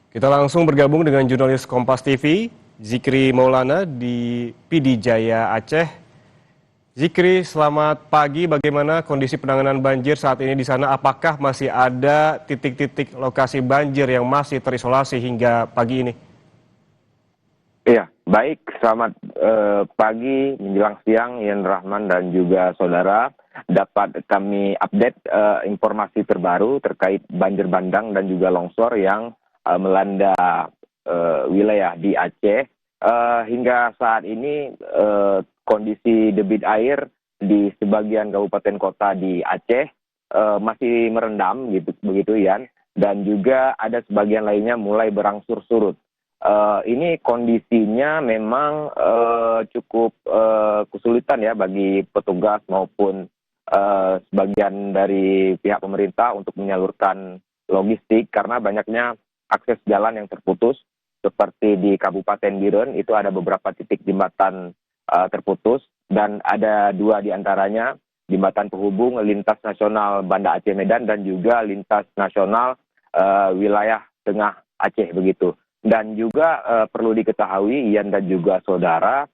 Kita langsung bergabung dengan jurnalis Kompas TV, Zikri Maulana di PD Jaya Aceh. Zikri, selamat pagi. Bagaimana kondisi penanganan banjir saat ini di sana? Apakah masih ada titik-titik lokasi banjir yang masih terisolasi hingga pagi ini? Iya, baik. Selamat pagi menjelang siang, Ian Rahman dan juga saudara. Dapat kami update informasi terbaru terkait banjir bandang dan juga longsor yang melanda wilayah di Aceh. Hingga saat ini kondisi debit air di sebagian kabupaten kota di Aceh masih merendam gitu begitu, Ian. Dan juga ada sebagian lainnya mulai berangsur surut. Ini kondisinya memang cukup kesulitan ya bagi petugas maupun sebagian dari pihak pemerintah untuk menyalurkan logistik karena banyaknya akses jalan yang terputus seperti di Kabupaten Biren itu ada beberapa titik jembatan terputus dan ada dua diantaranya jembatan penghubung lintas nasional Banda Aceh Medan dan juga lintas nasional wilayah tengah Aceh begitu. Dan juga perlu diketahui, Ian dan juga saudara,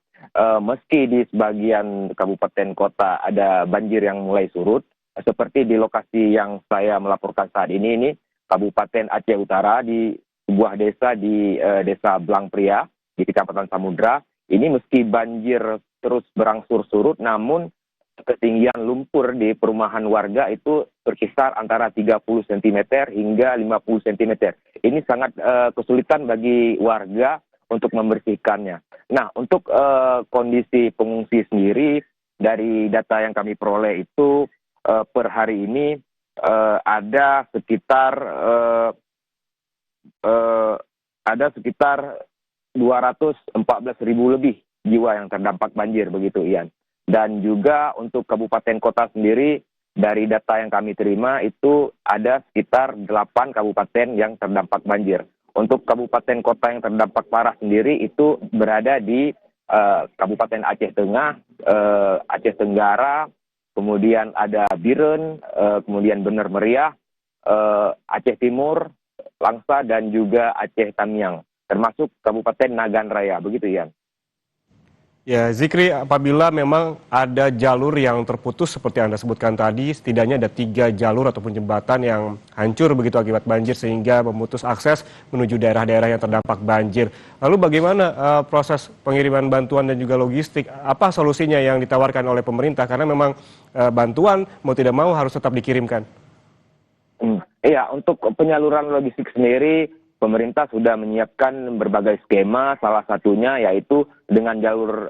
meski di sebagian kabupaten kota ada banjir yang mulai surut, seperti di lokasi yang saya melaporkan saat ini Kabupaten Aceh Utara di sebuah desa di Desa Blang Pria di Kecamatan Samudra. Ini meski banjir terus berangsur surut, namun ketinggian lumpur di perumahan warga itu berkisar antara 30 cm hingga 50 cm. Ini sangat kesulitan bagi warga untuk membersihkannya. Nah, untuk kondisi pengungsi sendiri, dari data yang kami peroleh itu per hari ini ada sekitar 214.000 lebih jiwa yang terdampak banjir begitu, Ian. Dan juga untuk kabupaten kota sendiri, dari data yang kami terima itu ada sekitar 8 kabupaten yang terdampak banjir. Untuk kabupaten kota yang terdampak parah sendiri itu berada di Kabupaten Aceh Tengah, Aceh Tenggara, kemudian ada Biren, kemudian Bener Meriah, Aceh Timur, Langsa, dan juga Aceh Tamiang, termasuk Kabupaten Nagan Raya, begitu, Ian. Ya, Zikri, apabila memang ada jalur yang terputus seperti Anda sebutkan tadi, setidaknya ada 3 jalur ataupun jembatan yang hancur begitu akibat banjir sehingga memutus akses menuju daerah-daerah yang terdampak banjir. Lalu bagaimana proses pengiriman bantuan dan juga logistik? Apa solusinya yang ditawarkan oleh pemerintah? Karena memang bantuan mau tidak mau harus tetap dikirimkan. Iya, untuk penyaluran logistik sendiri, pemerintah sudah menyiapkan berbagai skema, salah satunya yaitu dengan jalur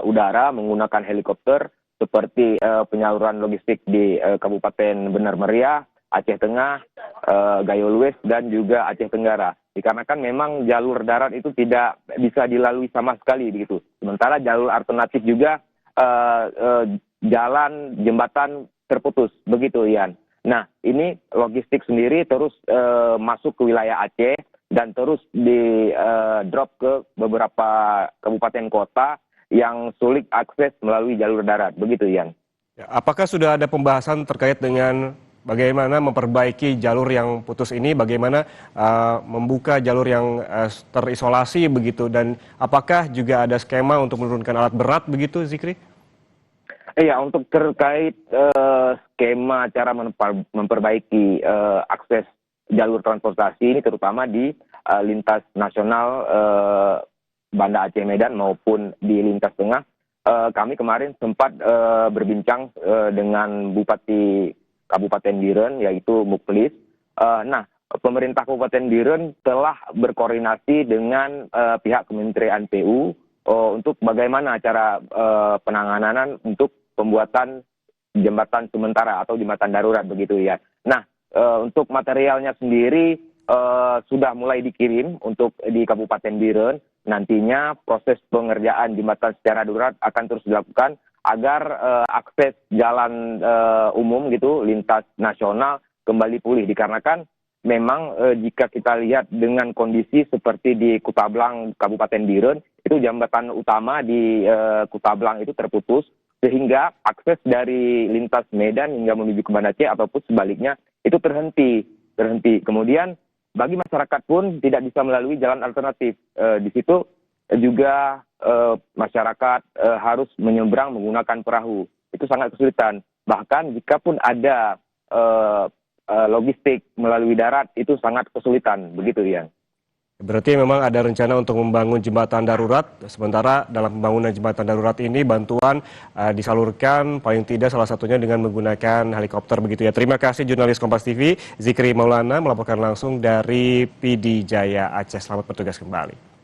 udara menggunakan helikopter, seperti penyaluran logistik di Kabupaten Benar Meriah, Aceh Tengah, Gayo Lues, dan juga Aceh Tenggara. Dikarenakan memang jalur darat itu tidak bisa dilalui sama sekali begitu. Sementara jalur alternatif juga jalan jembatan terputus, begitu, Ian. Nah, ini logistik sendiri terus masuk ke wilayah Aceh dan terus di drop ke beberapa kabupaten kota yang sulit akses melalui jalur darat. Begitu, Ian. Ya, apakah sudah ada pembahasan terkait dengan bagaimana memperbaiki jalur yang putus ini, bagaimana membuka jalur yang terisolasi begitu, dan apakah juga ada skema untuk menurunkan alat berat begitu, Zikri? Iya, untuk terkait skema cara memperbaiki akses jalur transportasi ini terutama di lintas nasional Banda Aceh Medan maupun di lintas tengah, kami kemarin sempat berbincang dengan Bupati Kabupaten Biren yaitu Muklis. Nah, pemerintah Kabupaten Biren telah berkoordinasi dengan pihak Kementerian PU untuk bagaimana cara penanganan untuk pembuatan jembatan sementara atau jembatan darurat begitu, ya. Nah, untuk materialnya sendiri sudah mulai dikirim untuk di Kabupaten Biren. Nantinya proses pengerjaan jembatan secara darurat akan terus dilakukan agar akses jalan umum gitu lintas nasional kembali pulih, dikarenakan memang jika kita lihat dengan kondisi seperti di Kutablang Kabupaten Biren, itu jembatan utama di Kutablang itu terputus, sehingga akses dari lintas Medan hingga menuju ke Banda Aceh ataupun sebaliknya itu terhenti. Kemudian bagi masyarakat pun tidak bisa melalui jalan alternatif. Di situ juga masyarakat harus menyeberang menggunakan perahu. Itu sangat kesulitan. Bahkan jika pun ada logistik melalui darat, itu sangat kesulitan. Begitu, Rian. Berarti memang ada rencana untuk membangun jembatan darurat, sementara dalam pembangunan jembatan darurat ini bantuan disalurkan paling tidak salah satunya dengan menggunakan helikopter begitu ya. Terima kasih jurnalis Kompas TV, Zikri Maulana melaporkan langsung dari PD Jaya Aceh. Selamat bertugas kembali.